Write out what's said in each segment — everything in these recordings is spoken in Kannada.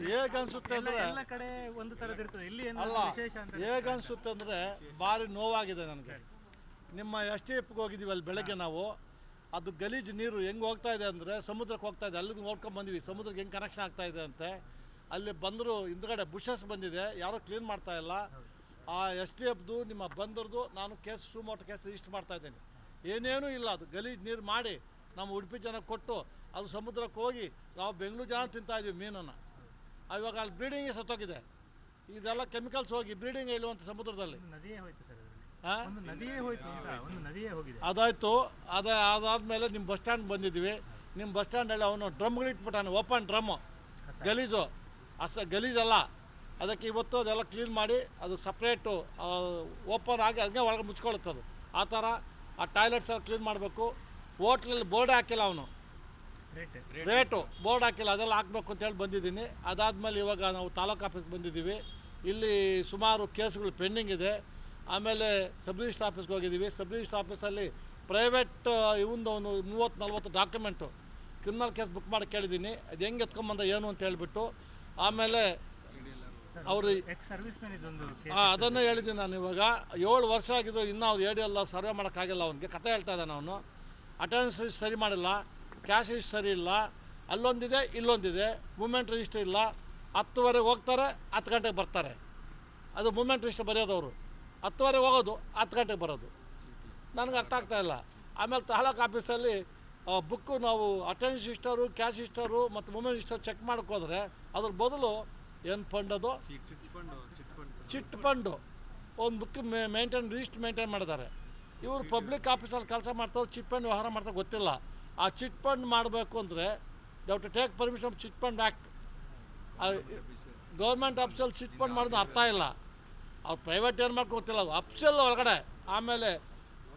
ಹೇಗನ್ಸುತ್ತೆ ಅಂದರೆ ಅಲ್ಲ, ಹೇಗನ್ಸುತ್ತೆ ಅಂದರೆ ಭಾರಿ ನೋವಾಗಿದೆ ನನಗೆ. ನಿಮ್ಮ STFಗೆ ಹೋಗಿದ್ದೀವಿ ಅಲ್ಲಿ ಬೆಳಗ್ಗೆ ನಾವು. ಅದು ಗಲೀಜು ನೀರು ಹೆಂಗೆ ಹೋಗ್ತಾ ಇದೆ ಅಂದರೆ ಸಮುದ್ರಕ್ಕೆ ಹೋಗ್ತಾ ಇದೆ. ಅಲ್ಲಿಗೆ ನೋಡ್ಕೊಂಡು ಬಂದ್ವಿ ಸಮುದ್ರಕ್ಕೆ ಹೆಂಗೆ ಕನೆಕ್ಷನ್ ಆಗ್ತಾ ಇದೆ ಅಂತೆ. ಅಲ್ಲಿ ಬಂದರು ಹಿಂದ್ಗಡೆ ಬುಷಸ್ ಬಂದಿದೆ, ಯಾರೋ ಕ್ಲೀನ್ ಮಾಡ್ತಾ ಇಲ್ಲ. ಆ STFದು ನಿಮ್ಮ ಬಂದರದು ನಾನು ಸುಮೋಟೋ ಕೇಸ್ ರಿಜಿಸ್ಟರ್ ಮಾಡ್ತಾ ಇದ್ದೇನೆ. ಏನೇನೂ ಇಲ್ಲ, ಅದು ಗಲೀಜು ನೀರು ಮಾಡಿ ನಮ್ಮ ಉಡುಪಿ ಜನಕ್ಕೆ ಕೊಟ್ಟು ಅದು ಸಮುದ್ರಕ್ಕೆ ಹೋಗಿ ನಾವು ಬೆಂಗಳೂರು ಜನ ತಿಂತಾಯಿದ್ವಿ ಮೀನನ್ನು. ಇವಾಗ ಅಲ್ಲಿ ಬ್ರೀಡಿಂಗೇ ಸತ್ತೋಗಿದೆ. ಇದೆಲ್ಲ ಕೆಮಿಕಲ್ಸ್ ಹೋಗಿ ಬ್ರೀಡಿಂಗ್ ಇಲ್ಲವಂತ ಸಮುದ್ರದಲ್ಲಿ. ಅದಾಯಿತು. ಅದಾದಮೇಲೆ ನಿಮ್ಮ ಬಸ್ ಸ್ಟ್ಯಾಂಡ್ ಬಂದಿದ್ವಿ. ನಿಮ್ಮ ಬಸ್ ಸ್ಟ್ಯಾಂಡಲ್ಲಿ ಅವನು ಡ್ರಮ್ಗಳು ಇಟ್ಬಿಟ್ಟಾನೆ, ಓಪನ್ ಡ್ರಮ್ಮು, ಗಲೀಜು. ಗಲೀಜಲ್ಲ, ಅದಕ್ಕೆ ಇವತ್ತು ಅದೆಲ್ಲ ಕ್ಲೀನ್ ಮಾಡಿ ಅದು ಸಪ್ರೇಟು ಓಪನ್ ಆಗಿ ಅದನ್ನೇ ಒಳಗೆ ಮುಚ್ಕೊಳ್ಳುತ್ತದು. ಆ ಥರ ಆ ಟಾಯ್ಲೆಟ್ಸ್ ಎಲ್ಲ ಕ್ಲೀನ್ ಮಾಡಬೇಕು. ಹೋಟ್ಲಲ್ಲಿ ಬೋರ್ಡ್ ಹಾಕಿಲ್ಲ ಅವನು, ರೇಟು ಬೋರ್ಡ್ ಹಾಕಿಲ್ಲ, ಅದೆಲ್ಲ ಹಾಕಬೇಕು ಅಂತೇಳಿ ಬಂದಿದ್ದೀನಿ. ಅದಾದಮೇಲೆ ಇವಾಗ ನಾವು ತಾಲೂಕು ಆಫೀಸ್ಗೆ ಬಂದಿದ್ದೀವಿ. ಇಲ್ಲಿ ಸುಮಾರು ಕೇಸ್ಗಳು ಪೆಂಡಿಂಗ್ ಇದೆ. ಆಮೇಲೆ ಸಬ್ ರಿಜಿಸ್ಟ್ರ್ ಆಫೀಸ್ಗೆ ಹೋಗಿದ್ದೀವಿ. ಸಬ್ ರಿಜಿಸ್ಟ್ರ್ ಆಫೀಸಲ್ಲಿ ಪ್ರೈವೇಟ್ ಇವಂದು ಒಂದು 30-40 ಡಾಕ್ಯುಮೆಂಟು ಕ್ರಿಮಿನಲ್ ಕೇಸ್ ಬುಕ್ ಮಾಡಿ ಕೇಳಿದ್ದೀನಿ. ಅದು ಹೆಂಗೆ ಎತ್ಕೊಂಬಂದ ಏನು ಅಂತ ಹೇಳ್ಬಿಟ್ಟು. ಆಮೇಲೆ ಅವರು ಅದನ್ನೇ ಹೇಳಿದ್ದೀನಿ ನಾನು. ಇವಾಗ 7 ವರ್ಷ ಆಗಿದ್ದು, ಇನ್ನೂ ಅವ್ರು ADL ಸರ್ವೆ ಮಾಡೋಕ್ಕಾಗಿಲ್ಲ. ಅವನಿಗೆ ಕತೆ ಹೇಳ್ತಾ ಇದ್ದಾನೆ ಅವನು. ಅಟೆಂಡೆನ್ಸ್ ರಿಜಿಸ್ಟರ್ ಸರಿ ಮಾಡಿಲ್ಲ, ಕ್ಯಾಶ್ ರಿಜಿಸ್ಟರ್ ಸರಿ ಇಲ್ಲ, ಅಲ್ಲೊಂದಿದೆ ಇಲ್ಲೊಂದಿದೆ, ಮೂಮೆಂಟ್ ರಿಜಿಸ್ಟರ್ ಇಲ್ಲ. 10:00ವರೆಗೆ ಹೋಗ್ತಾರೆ, 10 ಗಂಟೆಗೆ ಬರ್ತಾರೆ. ಅದು ಮೂಮೆಂಟ್ ರಿಜಿಸ್ಟರ್ ಬರೆಯೋದವರು. 10:00ವರೆಗೆ ಹೋಗೋದು, 10 ಗಂಟೆಗೆ ಬರೋದು. ನನಗೆ ಅರ್ಥ ಆಗ್ತಾಯಿಲ್ಲ. ಆಮೇಲೆ ತಾಲೂಕು ಆಫೀಸಲ್ಲಿ ಬುಕ್ಕು ನಾವು ಅಟೆಂಡೆನ್ಸ್ ರಿಜಿಸ್ಟರು, ಕ್ಯಾಶ್ ರಿಜಿಸ್ಟರು ಮತ್ತು ಮೂಮೆಂಟ್ ರಿಜಿಸ್ಟರ್ ಚೆಕ್ ಮಾಡೋಕ್ಕೋದ್ರೆ ಅದ್ರ ಬದಲು ಏನು ಫಂಡ್ ಅದು ಚಿಟ್ ಫಂಡು ಒಂದು ಬುಕ್ ರಿಜಿಸ್ಟರ್ ಮೇಂಟೈನ್ ಮಾಡಿದ್ದಾರೆ. ಇವರು ಪಬ್ಲಿಕ್ ಆಫೀಸಲ್ಲಿ ಕೆಲಸ ಮಾಡ್ತಾರೆ, ಚಿಟ್ ಫಂಡ್ ವ್ಯವಹಾರ ಮಾಡ್ತಾರೆ ಗೊತ್ತಿಲ್ಲ. ಆ ಚಿಟ್ ಫಂಡ್ ಮಾಡಬೇಕು ಅಂದರೆ they have to take permission of chit fund act. Government ಆಫೀಸಲ್ಲಿ ಚಿಟ್ ಫಂಡ್ ಮಾಡೋದು ಅರ್ಥ ಇಲ್ಲ. ಅವ್ರು ಪ್ರೈವೇಟ್ ಏನು ಮಾಡ್ಕೊ ಗೊತ್ತಿಲ್ಲ, ಅದು ಅಫ್ಸಲ್ ಒಳಗಡೆ. ಆಮೇಲೆ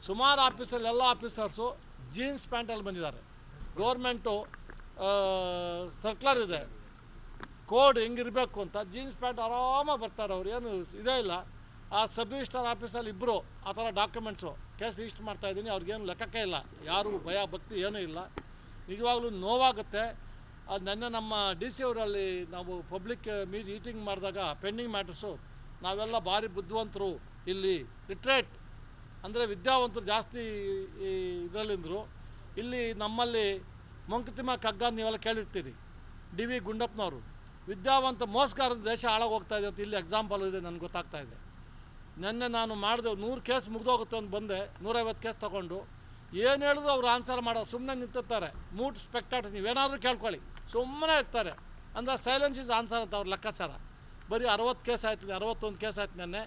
ಸುಮಾರು ಆಫೀಸಲ್ಲಿ ಎಲ್ಲ ಆಫೀಸರ್ಸು ಜೀನ್ಸ್ ಪ್ಯಾಂಟಲ್ಲಿ ಬಂದಿದ್ದಾರೆ. ಗೌರ್ಮೆಂಟು ಸರ್ಕ್ಯುಲರ್ ಇದೆ, ಕೋಡ್ ಹೆಂಗಿರಬೇಕು ಅಂತ. ಜೀನ್ಸ್ ಪ್ಯಾಂಟ್ ಆರಾಮಾಗಿ ಬರ್ತಾರೆ ಅವ್ರು, ಏನು ಇದೇ ಇಲ್ಲ. ಆ ಸಬ್ ರಿಜಿಸ್ಟರ್ ಆಫೀಸಲ್ಲಿ ಇಬ್ಬರು ಆ ಥರ ಡಾಕ್ಯುಮೆಂಟ್ಸು ಕೇಸ್ ರಿಜಿಸ್ಟರ್ ಮಾಡ್ತಾಯಿದ್ದೀನಿ. ಅವ್ರಿಗೇನು ಲೆಕ್ಕಕ್ಕೆ ಇಲ್ಲ, ಯಾರು ಭಯ ಭಕ್ತಿ ಏನೂ ಇಲ್ಲ. ನಿಜವಾಗ್ಲೂ ನೋವಾಗುತ್ತೆ. ಅದು ನೆನ್ನೆ ನಮ್ಮ DC ಅವರಲ್ಲಿ ನಾವು ಪಬ್ಲಿಕ್ ಮೀಟಿಂಗ್ ಮಾಡಿದಾಗ ಪೆಂಡಿಂಗ್ ಮ್ಯಾಟರ್ಸು ನಾವೆಲ್ಲ ಭಾರಿ ಬುದ್ಧಿವಂತರು ಇಲ್ಲಿ, ಲಿಟ್ರೇಟ್ ಅಂದರೆ ವಿದ್ಯಾವಂತರು ಜಾಸ್ತಿ ಇದರಲ್ಲಿಂದರು. ಇಲ್ಲಿ ನಮ್ಮಲ್ಲಿ ಮಂಕುತಿಮ್ಮ ಕಗ್ಗ ನೀವೆಲ್ಲ ಕೇಳಿರ್ತೀರಿ, DV ಗುಂಡಪ್ಪನವರು. ವಿದ್ಯಾವಂತ ಮೋಸಗಾರದ ದೇಶ ಹಾಳಾಗಿ ಹೋಗ್ತಾಯಿದೆ ಅಂತ ಇಲ್ಲಿ ಎಕ್ಸಾಂಪಲ್ ಇದೆ, ನನಗೆ ಗೊತ್ತಾಗ್ತಾಯಿದೆ. ನೆನ್ನೆ ನಾನು ಮಾಡಿದೆ 100 ಕೇಸ್ ಮುಗಿದೋಗುತ್ತೆ ಅಂತ ಬಂದೆ, 150 ಕೇಸ್ ತೊಗೊಂಡು. ಏನು ಹೇಳಿದ್ರು ಅವ್ರು ಆನ್ಸರ್ ಮಾಡೋ ಸುಮ್ಮನೆ ನಿಂತಿರ್ತಾರೆ. ಮೂಟ್ ಸ್ಪೆಕ್ಟಾಟರ್, ನೀವೇನಾದರೂ ಕೇಳ್ಕೊಳ್ಳಿ, ಸುಮ್ಮನೆ ಇರ್ತಾರೆ. ಅಂದರೆ ಸೈಲೆನ್ಸ್ ಇಸ್ ಆನ್ಸರ್ ಅಂತ ಅವ್ರ ಲೆಕ್ಕಾಚಾರ. ಬರೀ 60 ಕೇಸ್ ಆಯ್ತು, 61 ಕೇಸ್ ಆಯ್ತು ನೆನ್ನೆ.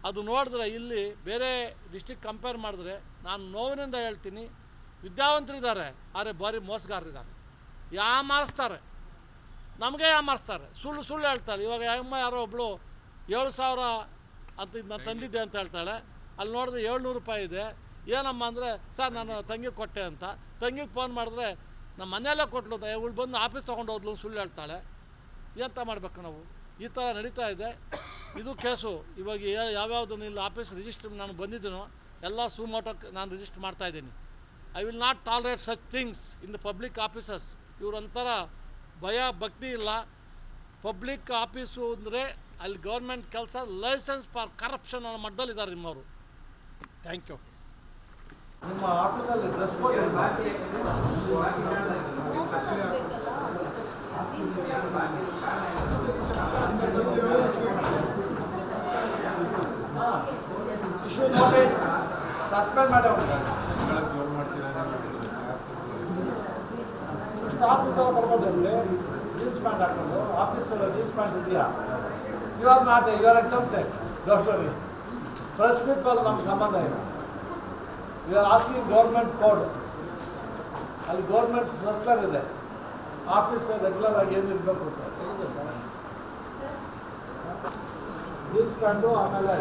ಅದು ನೋಡಿದ್ರೆ ಇಲ್ಲಿ ಬೇರೆ ಡಿಸ್ಟಿಕ್ ಕಂಪೇರ್ ಮಾಡಿದ್ರೆ ನಾನು ನೋವಿನಿಂದ ಹೇಳ್ತೀನಿ, ವಿದ್ಯಾವಂತರಿದ್ದಾರೆ, ಆದರೆ ಭಾರಿ ಮೋಸಗಾರರಿದ್ದಾರೆ. ಯಾಮಾರಿಸ್ತಾರೆ, ನಮಗೆ ಯಾಮಾರಿಸ್ತಾರೆ, ಸುಳ್ಳು ಹೇಳ್ತಾರೆ. ಇವಾಗ ಯಾರೋ ಒಬ್ಬಳು 7,000 ಅಂತ ಇದು ನಾನು ತಂದಿದ್ದೆ ಅಂತ ಹೇಳ್ತಾಳೆ. ಅಲ್ಲಿ ನೋಡಿದ್ರೆ 700 ರೂಪಾಯಿ ಇದೆ. ಏನಮ್ಮ ಅಂದರೆ, ಸರ್ ನಾನು ತಂಗಿಗೆ ಕೊಟ್ಟೆ ಅಂತ. ತಂಗಿಗೆ ಫೋನ್ ಮಾಡಿದ್ರೆ ನಮ್ಮ ಮನೆಯಲ್ಲೇ ಕೊಟ್ಲು, ಇವಳು ಬಂದು ಆಫೀಸ್ ತೊಗೊಂಡು ಹೋದ್ಲು, ಸುಳ್ಳು ಹೇಳ್ತಾಳೆ. ಎಂತ ಮಾಡಬೇಕು ನಾವು? ಈ ಥರ ನಡೀತಾ ಇದೆ. ಇದು ಕೇಸು ಇವಾಗ ಯಾವ್ಯಾವುದನ್ನು ಇಲ್ಲಿ ಆಫೀಸ್ ರಿಜಿಸ್ಟರ್ ನಾನು ಬಂದಿದ್ದೀನೋ ಎಲ್ಲ ಸುಮೋಟೋಕ್ಕೆ ನಾನು ರಿಜಿಸ್ಟರ್ ಮಾಡ್ತಾಯಿದ್ದೀನಿ. I will not tolerate such things in the public offices. ಇವರಂತರ ಭಯ ಭಕ್ತಿ ಇಲ್ಲ. ಪಬ್ಲಿಕ್ ಆಫೀಸು ಅಂದರೆ ಅಲ್ಲಿ ಗೌರ್ಮೆಂಟ್ ಕೆಲಸ, ಲೈಸೆನ್ಸ್ ಫಾರ್ ಕರಪ್ಷನ್ ಅನ್ನೋ ಮಟ್ಟದಲ್ಲಿದ್ದಾರೆ ನಿಮ್ಮವರು. Thank you. ನಿಮ್ಮ ಆಫೀಸಲ್ಲಿ dress code issue notice suspend ಮಾಡಿ ಸ್ಟಾಫ್ ಈ ಥರ ಬರ್ಬೋದಲ್ಲಿ ಜೀನ್ಸ್ ಪ್ಯಾಂಟ್ ಹಾಕೊಂಡು ಆಫೀಸ್ ಜೀನ್ಸ್ ಪ್ಯಾಂಟ್ ಇದೆಯಾ? You are not, you are excepted. ಡಾಕ್ಟರಿ ಪ್ರೆಸ್ ಪೀಪಲ್ ನಮ್ಗೆ ಸಂಬಂಧ ಇಲ್ಲ. You are asking government code. ಅಲ್ಲಿ ಗೌರ್ಮೆಂಟ್ ಸರ್ಕ್ಯುಲರ್ ಇದೆ, ಆಫೀಸ್ ರೆಗ್ಯುಲರ್ ಆಗಿ ಏನಿರಬೇಕು ಅಂತ ಇದೆ ಸರ್. ಜೀನ್ಸ್ ಪ್ಯಾಂಟು ಆಮೇಲೆ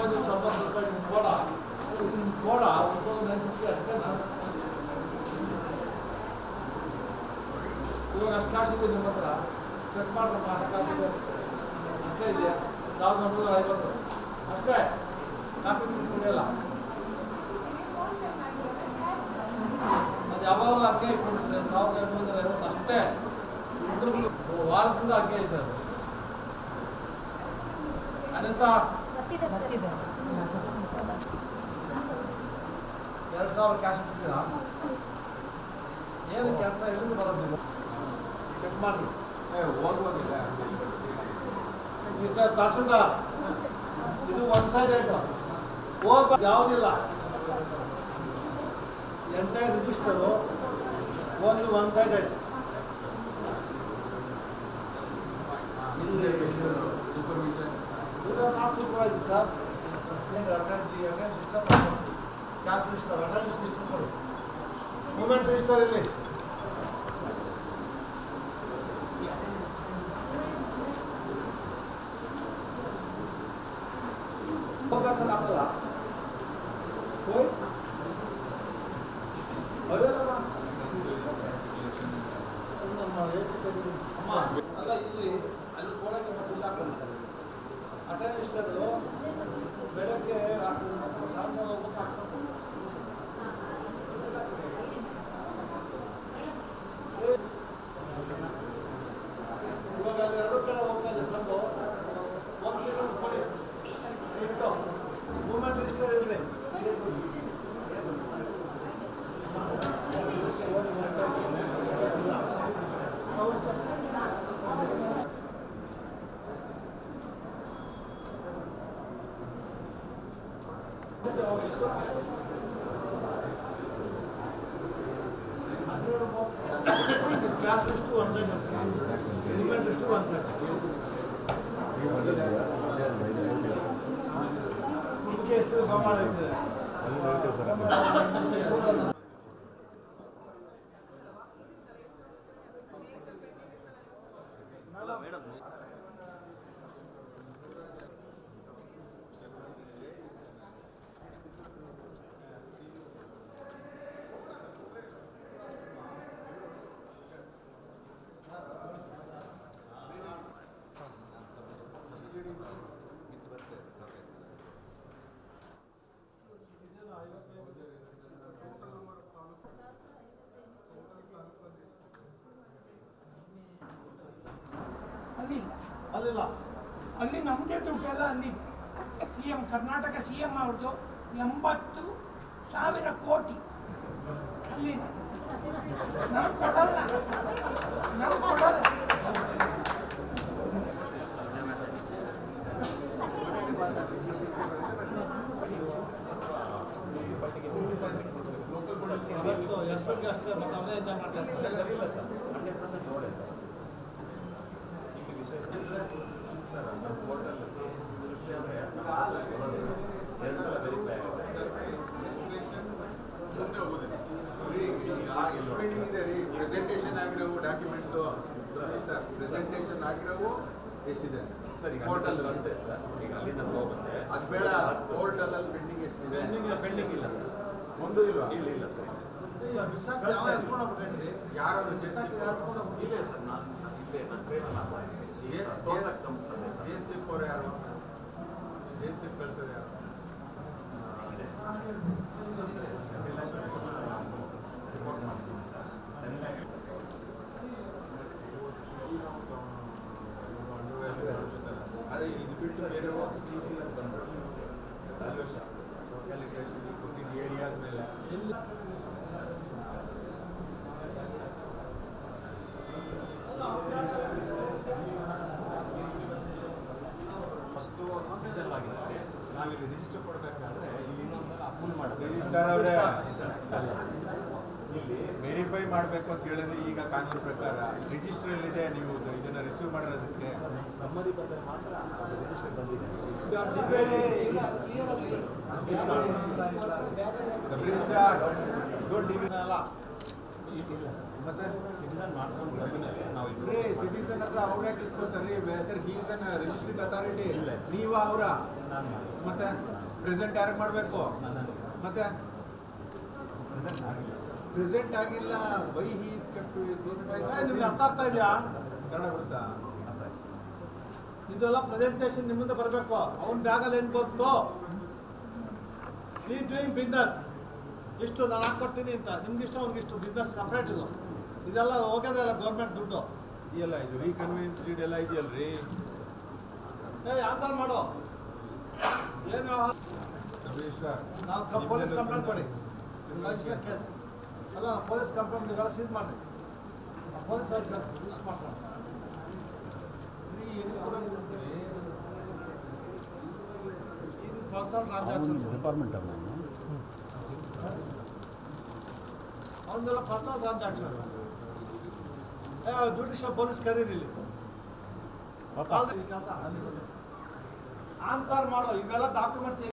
$990 ಕೋಡ 990 ಅಷ್ಟೇ. ಎಷ್ಟು ಕಾಸಿದೆ ನಿಮ್ಮ ಹತ್ರ ಚೆಕ್ ಮಾಡ್ರಮ್ಮ, ಅಷ್ಟು ಕಾಸಿದೆ ಅಷ್ಟೇ ಇದೆಯಾ? 1950 ಅಷ್ಟೇ, ಕಾಪಿ ಕುಡಿಯಲ್ಲ. ಅದು ಯಾವಾಗಲೂ ಹಂಗೆ ಇಟ್ಕೊಂಡಿರ್ತಾರೆ, 1850 ಅಷ್ಟೇ. ವಾರದಿಂದ ಹಂಗೆ ಇದೆ ಅದು. ಅನಂತ 2000 ಕ್ಯಾಶ್ ಇಟ್ಟಿದ್ದೀರಾ? ಏನು ಕೆಲಸ ಎಲ್ಲಿಂದ ಬರೋದಿಲ್ಲ, ಚೆಕ್ ಮಾಡಿ. ಹೋಗುವಾಗಿಲ್ಲ ಮಿಸ್ಟರ್ ತಹಸೀಲ್ದಾರ್, ಇದು ಒನ್ ಸೈಡೆಡ್ ಹೋಗ ಯಾವುದಿಲ್ಲ. Entire register only one sided. Not supervisor sir, account system, cash register, attendance register ಕೊಡಿ, ಮೂಮೆಂಟ್ ರಿಜಿಸ್ಟರ್ ಇಲ್ಲಿ. ಹೋಗ್ಬೇಕಂತ ಆಗ್ತದ ಹೋಯ್ ಅವೇನಮ್ಮ ನಮ್ಮ ಅಮ್ಮ ಅಲ್ಲ, ಇಲ್ಲಿ ಅಲ್ಲಿ ಕೊಡೋಕ್ಕೆ ಮತ್ತೆ ಇಲ್ಲ ಹಾಕೊಂಡಿರ್ತಾರೆ. ಅಟೆಂಡೆನ್ಸ್ಗಳು ಬೆಳಗ್ಗೆ ಆಗ್ತದೆ ಮತ್ತು ಸಾಯಂಕಾಲ ಹೋಗ್ಬೇಕು ಆಗ್ತದೆ. ಇವಾಗ ಅಲ್ಲಿ ಎರಡು ಕಡೆ ಹೋಗ್ತಾ ಇದೆ ಸಂಭವ ಹೋಗ್ತಿರೋದು ಕೊಡಿ. ಮೂಮೆಂಟ್ ರಿಜಿಸ್ಟರ್ ಇಲ್ರಿ, ಕ್ಲಾಸ್ ಎಷ್ಟು ಒನ್ ಸೈಡ್, ಮೂಮೆಂಟ್ ಎಷ್ಟು ಒನ್ ಸೈಡ್. ಇದಕ್ಕೆ ಎಷ್ಟು ಗಮನ ಇರ್ತದೆ. ಅಲ್ಲಿ ನಮ್ಮದೇ ದುಡ್ಡೆಲ್ಲ ಅಲ್ಲಿ CM ಕರ್ನಾಟಕ CM ಅವ್ರದ್ದು 80,000 ಕೋಟಿ ಅಲ್ಲಿ ನಮ್ಗೆ ಕೊಡಲ್ಲ. ಹೆಸರಿಗೆ ಅಷ್ಟೇ ಮತ್ತು ಅವರೇ ಎಂಜಾಯ್ ಮಾಡ್ತಾ ಇರ್ತಾರೆ. ಸರಿ ಇಲ್ಲ ಸರ್, 100% ನೋಡೇ ಸರ್. ಈಗ ವಿಷಯ ಸರ್, ನಮ್ಮ ಪೋರ್ಟಲ್ ಸಿಸ್ಟಮ್ 2 ಸಲ ವೆರಿಫೈ ಆಗುತ್ತೆ. ಪ್ರೆಸೆಂಟೇಷನ್ ಆಗಿರೋವು ಡಾಕ್ಯುಮೆಂಟ್ಸು ಪ್ರೆಸೆಂಟೇಷನ್ ಆಗಿರೋವು ಎಷ್ಟಿದೆ ಸರ್? ಈಗ ಪೋರ್ಟಲ್ ಬಂದೆ ಸರ್, ಈಗ ಅಲ್ಲಿಂದ ತಗೋಬಂದೆ. ಅದು ಬೇಡ, ಪೋರ್ಟಲಲ್ಲಿ ಪೆಂಡಿಂಗ್ ಎಷ್ಟಿದೆ? ಪೆಂಡಿಂಗ್ ಇಲ್ಲ ಸರ್, ಒಂದು ಇಲ್ಲ ಇಲ್ಲ ಸರ್. ಯಾರು ಇಲ್ಲ ಸರ್, ನಾನು ಇಲ್ಲೇ ನನ್ನ ಟ್ರೈನಲ್ಲಿ ಜೆ ಸ್ಲಿಪ್ ಅವರು ಯಾರು? ಜೆ ಸ್ಲಿಪ್ ಕಳಿಸೋರು ಯಾರು? ರಿಪೋರ್ಟ್ ಮಾಡ್ತೀನಿ ಸರ್. 10 lakhs ಅದೇ ಇದು ಬಿಟ್ಟು ಬೇರೆ ಚೀಟಿ ಅಂತ ಬಂದರು ವ್ಯಾಲ್ಯೂಷನ್ ಕ್ಯಾಲಿಕ್ಯುಲೇಷನ್ ಕೊಟ್ಟಿದ್ದು ಹೇಳಿ ಆದಮೇಲೆ ಫಸ್ಟು ಸೀಸನ್ ಆಗಿದ್ದಾರೆ. ನಾವಿಲ್ಲಿ ರಿಜಿಸ್ಟರ್ ಕೊಡಬೇಕಾದ್ರೆ ಇಲ್ಲಿ ಇನ್ನೊಂದ್ಸಲ ಅಪ್ರೂವ್ ಮಾಡಬೇಕು. ಇಲ್ಲಿ ವೆರಿಫೈ ಮಾಡಬೇಕು ಅಂತ ಹೇಳಿದ್ರೆ ಈಗ ಕಾನೂನು ಪ್ರಕಾರ ರಿಜಿಸ್ಟರ್ ಇದೆ, ನೀವು ಇದನ್ನ ರಿಸೀವ್ ಮಾಡಿರೋದಕ್ಕೆ ಸಮ್ಮರಿ ಬಂದರೆ ಮಾತ್ರ ರಿಜಿಸ್ಟರ್ ಬಂದಿದೆ. ಇಲ್ಲ ಮತ್ತೆ ಸಿಟಿಸನ್ ಮಾಡ್ಕೊಂಡು ಬಂದ್ಮೇಲೆ ನಾವು ಸಿಟಿಸನ್ ಹತ್ರ ಅವ್ರು ಯಾಕೆ ಇಸ್ಕೊತಾರೆ? ಹೀಸನ್ ರಿಜಿಸ್ಟ್ರಿಂಗ್ ಅಥಾರಿಟಿ ಇಲ್ಲ. ನೀವು ಅವರ ನಾನು ಮತ್ತೆ ಪ್ರೆಸೆಂಟ್ ಯಾರಿಗೆ ಮಾಡಬೇಕು? ನಾನು ಮತ್ತೆ ಪ್ರೆಸೆಂಟ್ ಆಗಿಲ್ಲ. ಪ್ರೆಸೆಂಟ್ ಆಗಿಲ್ಲ ವೈ ಹಿ ಇಸ್ ಕೆಪ್ಟ್ ನಿಮ್ಗೆ ಅರ್ಥ ಆಗ್ತಾ ಇದೆಯಾ? ಕನ್ನಡ ಬರುತ್ತಾ? ಇದೆಲ್ಲ ಪ್ರೆಸೆಂಟೇಷನ್ ನಿಮ್ಮಿಂದ ಬರಬೇಕು. ಅವನ ಬ್ಯಾಗಲ್ಲಿ ಏನು ಬರ್ತು, ಈ ಡೂಯಿಂಗ್ ಬಿಸ್ನೆಸ್ ಇಷ್ಟು ನಾನು ಹಾಕ್ಕೊಡ್ತೀನಿ ಅಂತ, ನಿಮ್ಗಿಷ್ಟು ಅವ್ನಿಗಿಷ್ಟು ಬಿಸ್ನೆಸ್ ಸಪ್ರೇಟ್ ಇದು. ಇದೆಲ್ಲ ಹೋಗೋದಲ್ಲ ಗೌರ್ಮೆಂಟ್ ದುಡ್ಡು. ಇದೆಯಲ್ಲ ಇದು ರೀಕನ್ವೆನ್ಸ್ ಡೀಡ್ ಎಲ್ಲ ಇದೆಯಲ್ರಿ. ಆನ್ಸರ್ ಮಾಡು. ಏನು ವ್ಯವಹಾರ? ನಾವು ಪೊಲೀಸ್ ಕಂಪ್ಲೇಂಟ್ ಕೊಡಿ. ಕೇಸ್ ಅಲ್ಲ, ಪೊಲೀಸ್ ಕಂಪ್ಲೇಂಟ್ಗೆಲ್ಲ ಸೀಸ್ ಮಾಡಿ. ಪೊಲೀಸ್ ರಿಜಿಸ್ಟರ್ ಮಾಡ್ತಾರೆ. ಇದು ಪರ್ಸನಲ್ ಟ್ರಾನ್ಸಾಕ್ಷನ್. ಡಿಪಾರ್ಟ್ಮೆಂಟ್ ಅವನದೆಲ್ಲ ಪರ್ಸನಲ್ ಟ್ರಾನ್ಸಾಕ್ಷನ್. ಜುಡಿಷಿಯಲ್ ಪೊಲೀಸ್ ಕರೀರಿ ಇಲ್ಲಿ. ಆನ್ಸರ್ ಮಾಡೋ. ಇವೆಲ್ಲ ಡಾಕ್ಯುಮೆಂಟ್ಸ್